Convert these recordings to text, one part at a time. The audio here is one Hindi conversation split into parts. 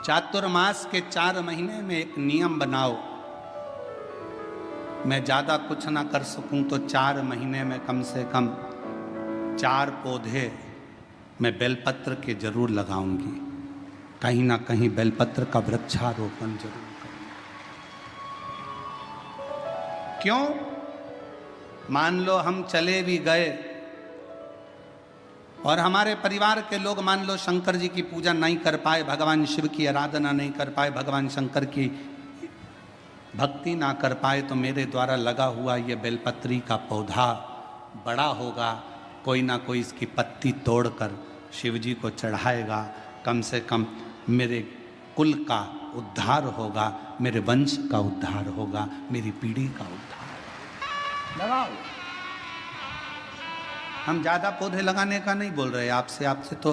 चातुर्मास के 4 महीने में एक नियम बनाओ, मैं ज्यादा कुछ ना कर सकूं तो 4 महीने में कम से कम 4 पौधे मैं बेलपत्र के जरूर लगाऊंगी, कहीं ना कहीं बेलपत्र का वृक्षारोपण जरूर करूंगी। क्यों? मान लो हम चले भी गए और हमारे परिवार के लोग मान लो शंकर जी की पूजा नहीं कर पाए, भगवान शिव की आराधना नहीं कर पाए, भगवान शंकर की भक्ति ना कर पाए, तो मेरे द्वारा लगा हुआ ये बेलपत्री का पौधा बड़ा होगा, कोई ना कोई इसकी पत्ती तोड़कर शिव जी को चढ़ाएगा, कम से कम मेरे कुल का उद्धार होगा, मेरे वंश का उद्धार होगा, मेरी पीढ़ी का उद्धार। लगाओ। हम ज़्यादा पौधे लगाने का नहीं बोल रहे आपसे तो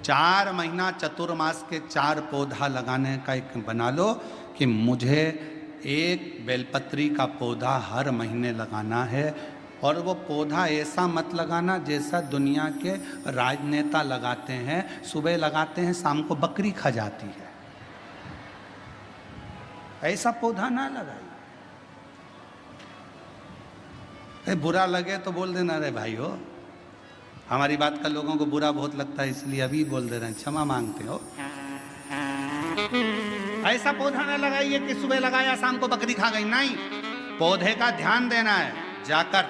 4 महीना चतुर्मास के 4 पौधा लगाने का एक बना लो कि मुझे एक बेलपत्री का पौधा हर महीने लगाना है। और वो पौधा ऐसा मत लगाना जैसा दुनिया के राजनेता लगाते हैं, सुबह लगाते हैं शाम को बकरी खा जाती है, ऐसा पौधा ना लगाइए। बुरा लगे तो बोल देना, रे भाई हो हमारी बात का लोगों को बुरा बहुत लगता है इसलिए अभी बोल दे रहे हैं, क्षमा मांगते हो। ऐसा पौधा ना लगाइए कि सुबह लगाया शाम को बकरी खा गई, नहीं, पौधे का ध्यान देना है जाकर।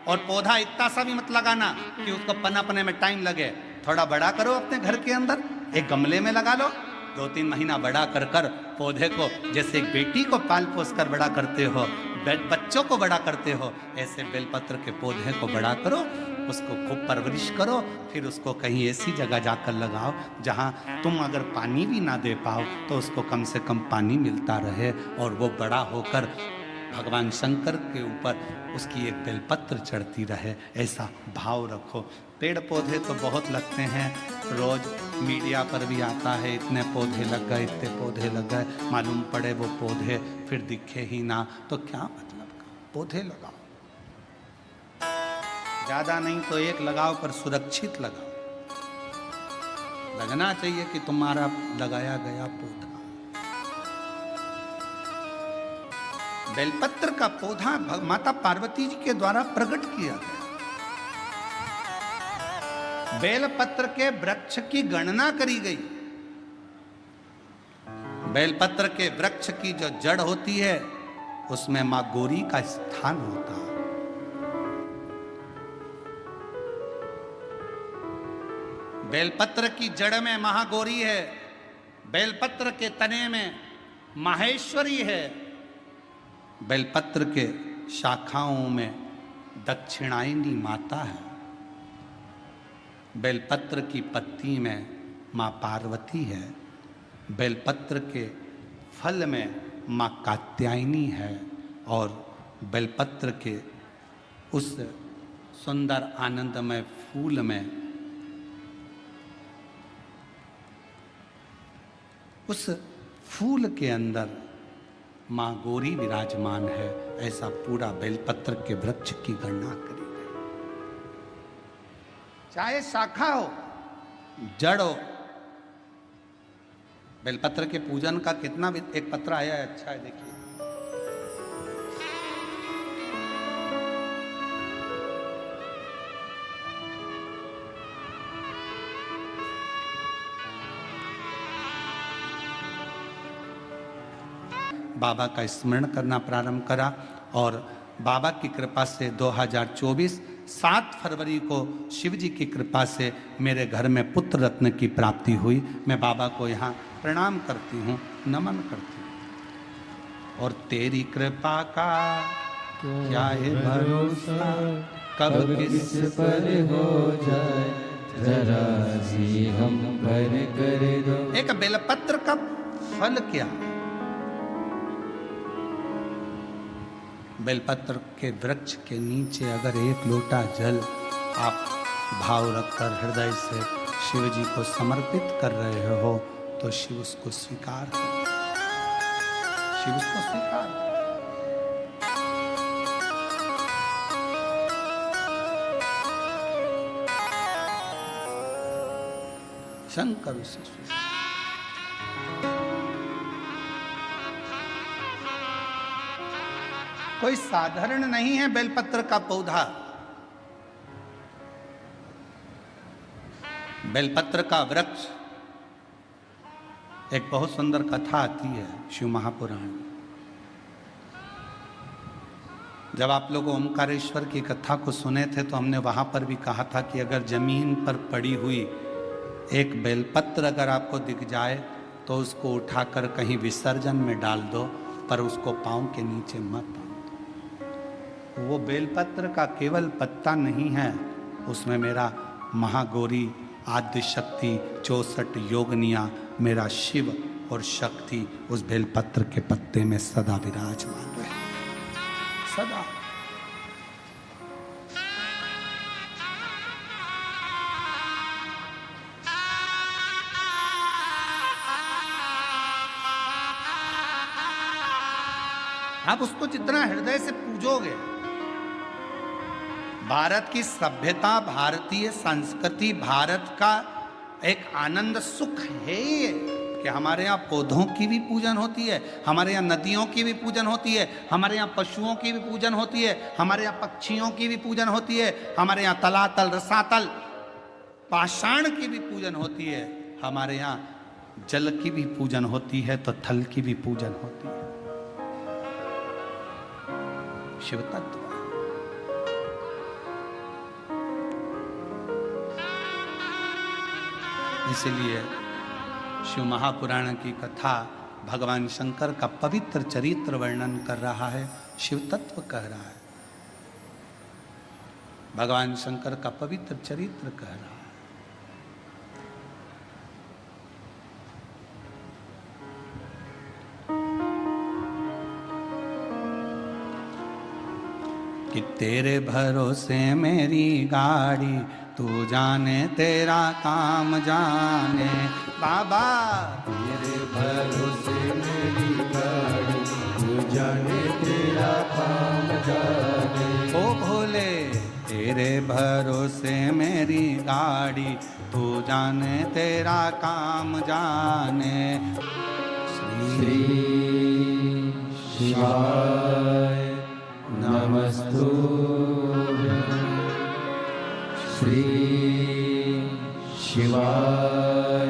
और पौधा इतना सा भी मत लगाना कि उसको पनपने में टाइम लगे, थोड़ा बड़ा करो अपने घर के अंदर, एक गमले में लगा लो, 2-3 महीना बड़ा कर कर पौधे को, जैसे एक बेटी को पाल पोस कर बड़ा करते हो, बच्चों को बड़ा करते हो, ऐसे बेलपत्र के पौधे को बड़ा करो, उसको खूब परवरिश करो, फिर उसको कहीं ऐसी जगह जाकर लगाओ जहाँ तुम अगर पानी भी ना दे पाओ तो उसको कम से कम पानी मिलता रहे और वो बड़ा होकर भगवान शंकर के ऊपर उसकी एक बेलपत्र चढ़ती रहे, ऐसा भाव रखो। पेड़ पौधे तो बहुत लगते हैं, रोज मीडिया पर भी आता है इतने पौधे लग गए, इतने पौधे लग गए, मालूम पड़े वो पौधे फिर दिखे ही ना, तो क्या मतलब का? पौधे लगाओ, ज्यादा नहीं तो एक लगाओ पर सुरक्षित लगाओ। लगना चाहिए कि तुम्हारा लगाया गया पौधा। बेलपत्र का पौधा माता पार्वती जी के द्वारा प्रकट किया गया। बेलपत्र के वृक्ष की गणना करी गई। बेलपत्र के वृक्ष की जो जड़ होती है उसमें मां गौरी का स्थान होता है। बेलपत्र की जड़ में महागौरी है, बेलपत्र के तने में माहेश्वरी है, बेलपत्र के शाखाओं में दक्षिणायनी माता है, बेलपत्र की पत्ती में माँ पार्वती है, बेलपत्र के फल में माँ कात्यायनी है, और बेलपत्र के उस सुंदर आनंदमय फूल में उस फूल के अंदर माँ गौरी विराजमान है। ऐसा पूरा बेलपत्र के वृक्ष की गणना करी गई। चाहे शाखा हो जड़ हो, बेलपत्र के पूजन का कितना भी एक पत्र आया है, अच्छा है, देखिए। बाबा का स्मरण करना प्रारंभ करा और बाबा की कृपा से 2024 7 फरवरी को शिव जी की कृपा से मेरे घर में पुत्र रत्न की प्राप्ति हुई। मैं बाबा को यहाँ प्रणाम करती हूँ, नमन करती हूँ। और तेरी कृपा का क्या है भरोसा, कब किस पर हो जाए, जरा सी हम पर कर दो। एक बेलपत्र का फल क्या? बेलपत्र के वृक्ष के नीचे अगर एक लोटा जल आप भाव रखकर हृदय से शिव जी को समर्पित कर रहे हो तो शिव उसको स्वीकार कर, शिव उसको स्वीकार कर। शंकर उसे स्वीकार। कोई साधारण नहीं है बेलपत्र का पौधा। बेलपत्र का वृक्ष, एक बहुत सुंदर कथा आती है शिव महापुराण। जब आप लोग ओमकारेश्वर की कथा को सुने थे तो हमने वहां पर भी कहा था कि अगर जमीन पर पड़ी हुई एक बेलपत्र अगर आपको दिख जाए तो उसको उठाकर कहीं विसर्जन में डाल दो, पर उसको पांव के नीचे मत बांधो। वो बेलपत्र का केवल पत्ता नहीं है, उसमें मेरा महागौरी, आद्य शक्ति, 64 योगनिया, मेरा शिव और शक्ति उस बेलपत्र के पत्ते में सदा विराजमान रहे, सदा। आप उसको जितना हृदय से पूजोगे, भारत की सभ्यता, भारतीय संस्कृति, भारत का एक आनंद सुख है ये कि हमारे यहाँ पौधों की भी पूजन होती है, हमारे यहाँ नदियों की भी पूजन होती है, हमारे यहाँ पशुओं की भी पूजन होती है, हमारे यहाँ पक्षियों की भी पूजन होती है, हमारे यहाँ तलातल, रसातल, पाषाण की भी पूजन होती है, हमारे यहाँ जल की भी पूजन होती है तो थल की भी पूजन होती है। शिव तत्व इसलिए शिव महापुराण की कथा भगवान शंकर का पवित्र चरित्र वर्णन कर रहा है, शिव तत्व कह रहा है, भगवान शंकर का पवित्र चरित्र कह रहा है। कि तेरे भरोसे मेरी गाड़ी, तू जाने तेरा काम जाने बाबा। तेरे भरोसे मेरी गाड़ी, तू जाने तेरा काम जाने। ओ भोले तेरे भरोसे मेरी गाड़ी, तू जाने तेरा काम जाने। श्री शिवाय नमस्तुभ्यं। श्री शिवाय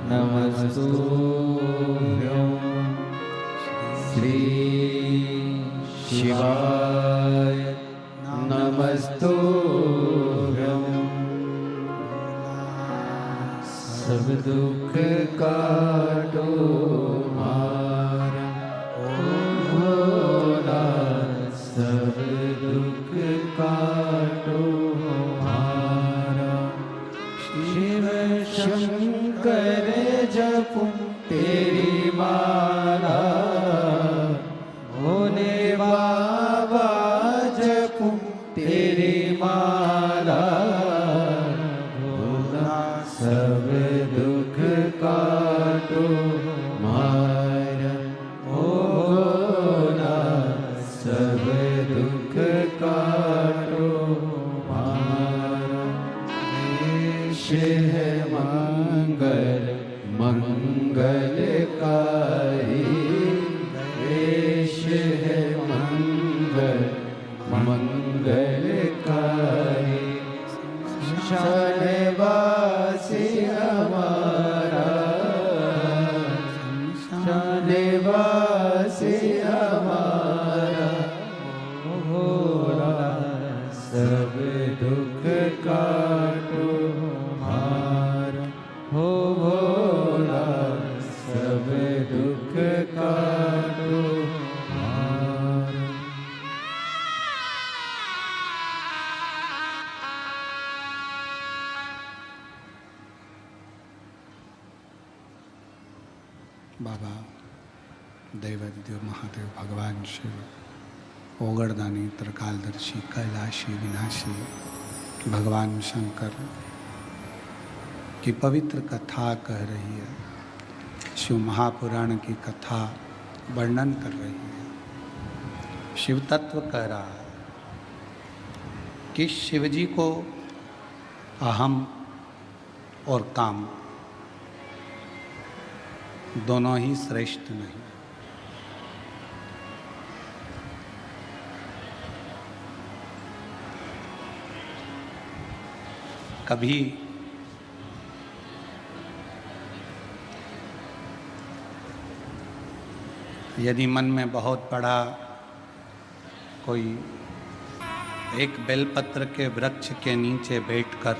नमस्तुभ्यं। श्री शिवाय नमस्तुभ्यं। सब दुख काटो मारा, ओ भोला सब दुख काटो मारा। शिव शंकर जपूं तेरी माला, भोले बाबा जपूं तेरी माला। भोला सब दुख काटो मारा, ओ भोला सब दुख काटो मारा। देश है मंगल मंगलकारी, देश है मंगल मंगलकारी। शानवासी हमारा, शानवासी हमारा। भोला सब दुख काटो मारा, हो भोला सब दुख काटो मारा। बाबा देवादिदेव महादेव भगवान शिव, ओगरदानी, त्रिकालदर्शी, कैलाशी, विनाशी भगवान शंकर की पवित्र कथा कह रही है, शिव महापुराण की कथा वर्णन कर रही है। शिव तत्व कह रहा है कि शिवजी को अहम और काम दोनों ही श्रेष्ठ नहीं। कभी यदि मन में बहुत बड़ा कोई एक बेलपत्र के वृक्ष के नीचे बैठकर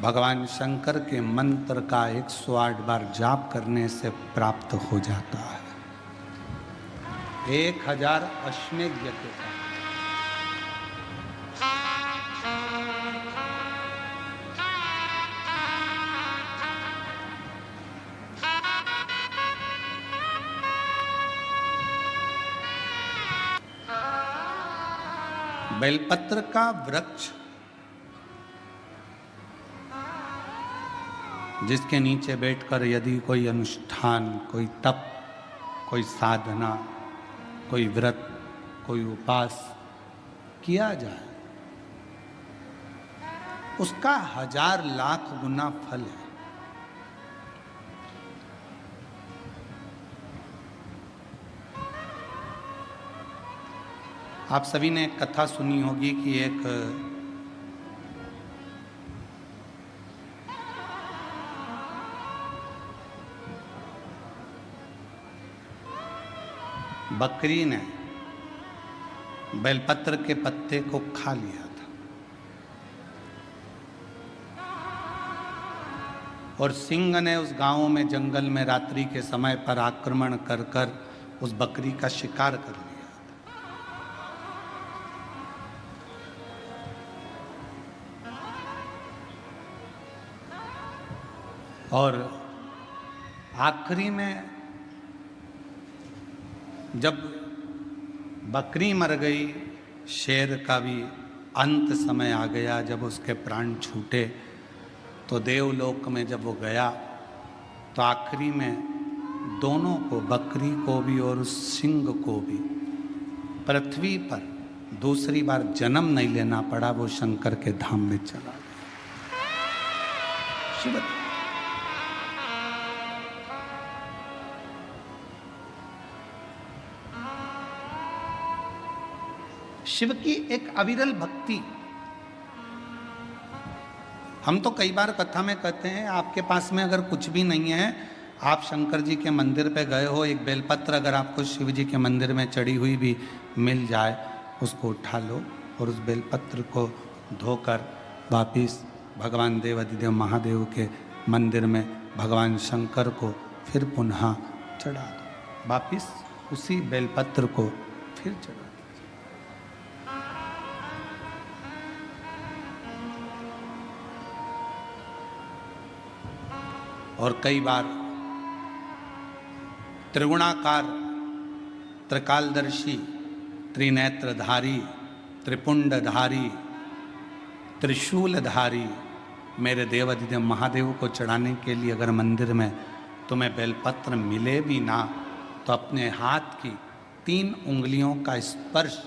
भगवान शंकर के मंत्र का 108 बार जाप करने से प्राप्त हो जाता है 1000 अश्वमेध यज्ञ का। बेलपत्र का वृक्ष जिसके नीचे बैठकर यदि कोई अनुष्ठान, कोई तप, कोई साधना, कोई व्रत, कोई उपास किया जाए, उसका 1000 लाख गुना फल है। आप सभी ने एक कथा सुनी होगी कि एक बकरी ने बेलपत्र के पत्ते को खा लिया था और सिंह ने उस गांव में जंगल में रात्रि के समय पर आक्रमण कर कर उस बकरी का शिकार कर लिया। और आखिरी में जब बकरी मर गई, शेर का भी अंत समय आ गया, जब उसके प्राण छूटे तो देवलोक में जब वो गया तो आखिरी में दोनों को, बकरी को भी और उस सिंह को भी, पृथ्वी पर दूसरी बार जन्म नहीं लेना पड़ा। वो शंकर के धाम में चला गया। शिव शिव की एक अविरल भक्ति। हम तो कई बार कथा में कहते हैं, आपके पास में अगर कुछ भी नहीं है, आप शंकर जी के मंदिर पे गए हो, एक बेलपत्र अगर आपको शिव जी के मंदिर में चढ़ी हुई भी मिल जाए, उसको उठा लो और उस बेलपत्र को धोकर वापिस भगवान देवाधिदेव महादेव के मंदिर में भगवान शंकर को फिर पुनः चढ़ा दो। वापिस उसी बेलपत्र को फिर चढ़ा दो। और कई बार त्रिगुणाकार, त्रिकालदर्शी, त्रिनेत्रधारी, त्रिपुंडधारी, त्रिशूलधारी मेरे देवाधिदेव महादेव को चढ़ाने के लिए अगर मंदिर में तुम्हें बेलपत्र मिले भी ना, तो अपने हाथ की 3 उंगलियों का स्पर्श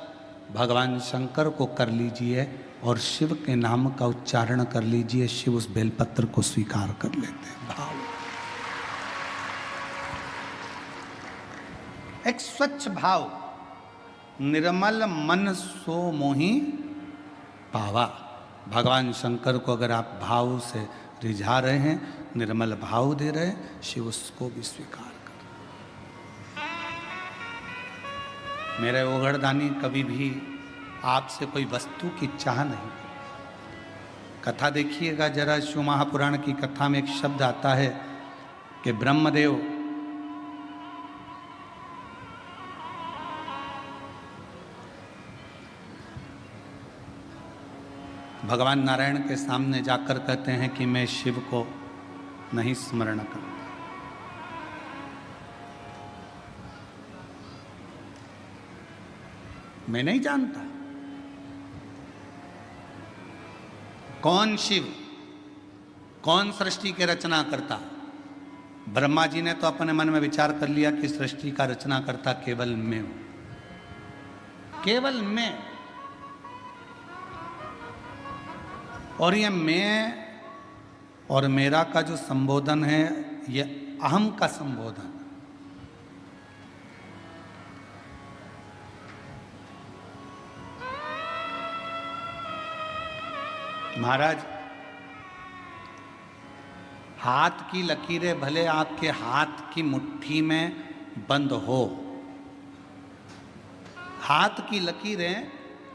भगवान शंकर को कर लीजिए और शिव के नाम का उच्चारण कर लीजिए। शिव उस बेलपत्र को स्वीकार कर लेते हैं। भाव, एक स्वच्छ भाव, निर्मल मन सो मोहि पावा। भगवान शंकर को अगर आप भाव से रिझा रहे हैं, निर्मल भाव दे रहे हैं, शिव उसको भी स्वीकार कर। मेरे ओघड़दानी कभी भी आपसे कोई वस्तु की चाह नहीं। कथा देखिएगा जरा, शिव महापुराण की कथा में एक शब्द आता है कि ब्रह्मदेव भगवान नारायण के सामने जाकर कहते हैं कि मैं शिव को नहीं स्मरण करता। मैं नहीं जानता कौन शिव, कौन सृष्टि के रचना करता। ब्रह्मा जी ने तो अपने मन में विचार कर लिया कि सृष्टि का रचना करता केवल मैं हूं, केवल मैं। और ये मैं और मेरा का जो संबोधन है, ये अहम का संबोधन। महाराज, हाथ की लकीरें भले आपके हाथ की मुट्ठी में बंद हो, हाथ की लकीरें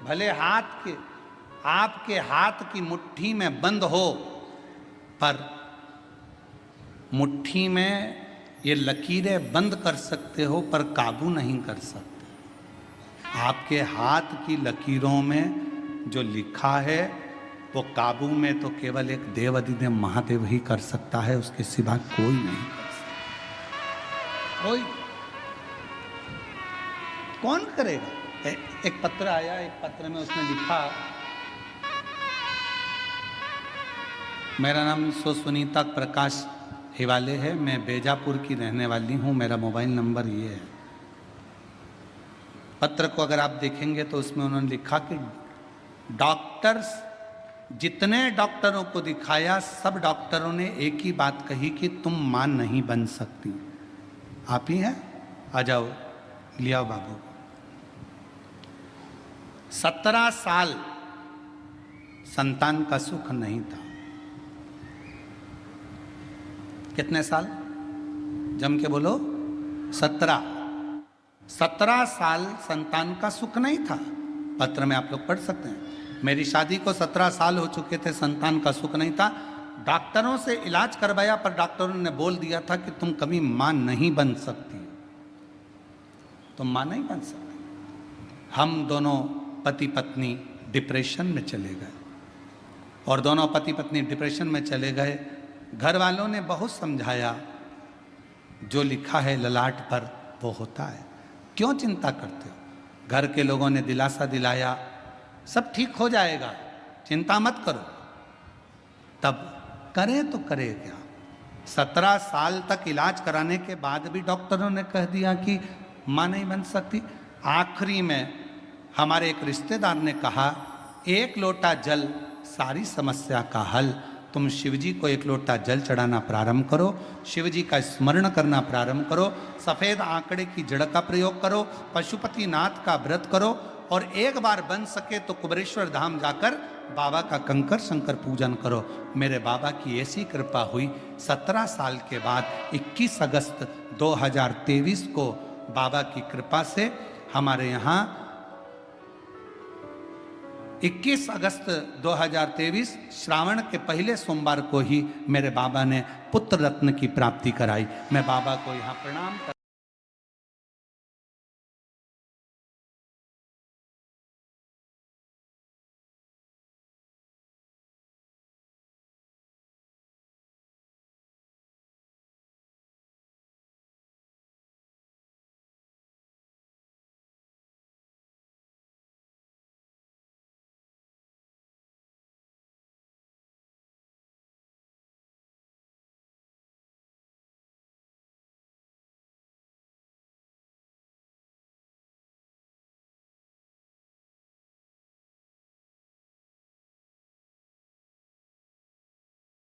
भले आपके हाथ की मुट्ठी में बंद हो, पर मुट्ठी में ये लकीरें बंद कर सकते हो पर काबू नहीं कर सकते। आपके हाथ की लकीरों में जो लिखा है वो काबू में तो केवल एक देवाधिदेव महादेव ही कर सकता है, उसके सिवा कोई नहीं कर सकता। कोई कौन करेगा? एक पत्र आया, एक पत्र में उसने लिखा, मेरा नाम सुनीता प्रकाश हिवाले है, मैं बेजापुर की रहने वाली हूँ, मेरा मोबाइल नंबर ये है। पत्र को अगर आप देखेंगे तो उसमें उन्होंने लिखा कि डॉक्टर्स, जितने डॉक्टरों को दिखाया सब डॉक्टरों ने एक ही बात कही कि तुम मां नहीं बन सकती। आप ही हैं, आ जाओ, लियाओ बाबू। 17 साल संतान का सुख नहीं था। कितने साल? जम के बोलो। 17 साल संतान का सुख नहीं था। पत्र में आप लोग पढ़ सकते हैं। मेरी शादी को 17 साल हो चुके थे, संतान का सुख नहीं था। डॉक्टरों से इलाज करवाया पर डॉक्टरों ने बोल दिया था कि तुम कभी मां नहीं बन सकती, तुम मां नहीं बन सकती। हम दोनों पति पत्नी डिप्रेशन में चले गए, और दोनों पति पत्नी डिप्रेशन में चले गए। घर वालों ने बहुत समझाया, जो लिखा है ललाट पर वो होता है, क्यों चिंता करते हो? घर के लोगों ने दिलासा दिलाया, सब ठीक हो जाएगा, चिंता मत करो। तब करें तो करें क्या? 17 साल तक इलाज कराने के बाद भी डॉक्टरों ने कह दिया कि मां नहीं बन सकती। आखिरी में हमारे एक रिश्तेदार ने कहा, एक लोटा जल सारी समस्या का हल। तुम शिवजी को एक लोटा जल चढ़ाना प्रारंभ करो, शिवजी का स्मरण करना प्रारंभ करो, सफेद आंकड़े की जड़ का प्रयोग करो, पशुपति नाथ का व्रत करो, और एक बार बन सके तो कुबेरेश्वर धाम जाकर बाबा का कंकर शंकर पूजन करो। मेरे बाबा की ऐसी कृपा हुई, 17 साल के बाद 21 अगस्त 2023 को बाबा की कृपा से हमारे यहाँ 21 अगस्त 2023 श्रावण के पहले सोमवार को ही मेरे बाबा ने पुत्र रत्न की प्राप्ति कराई। मैं बाबा को यहाँ प्रणाम कर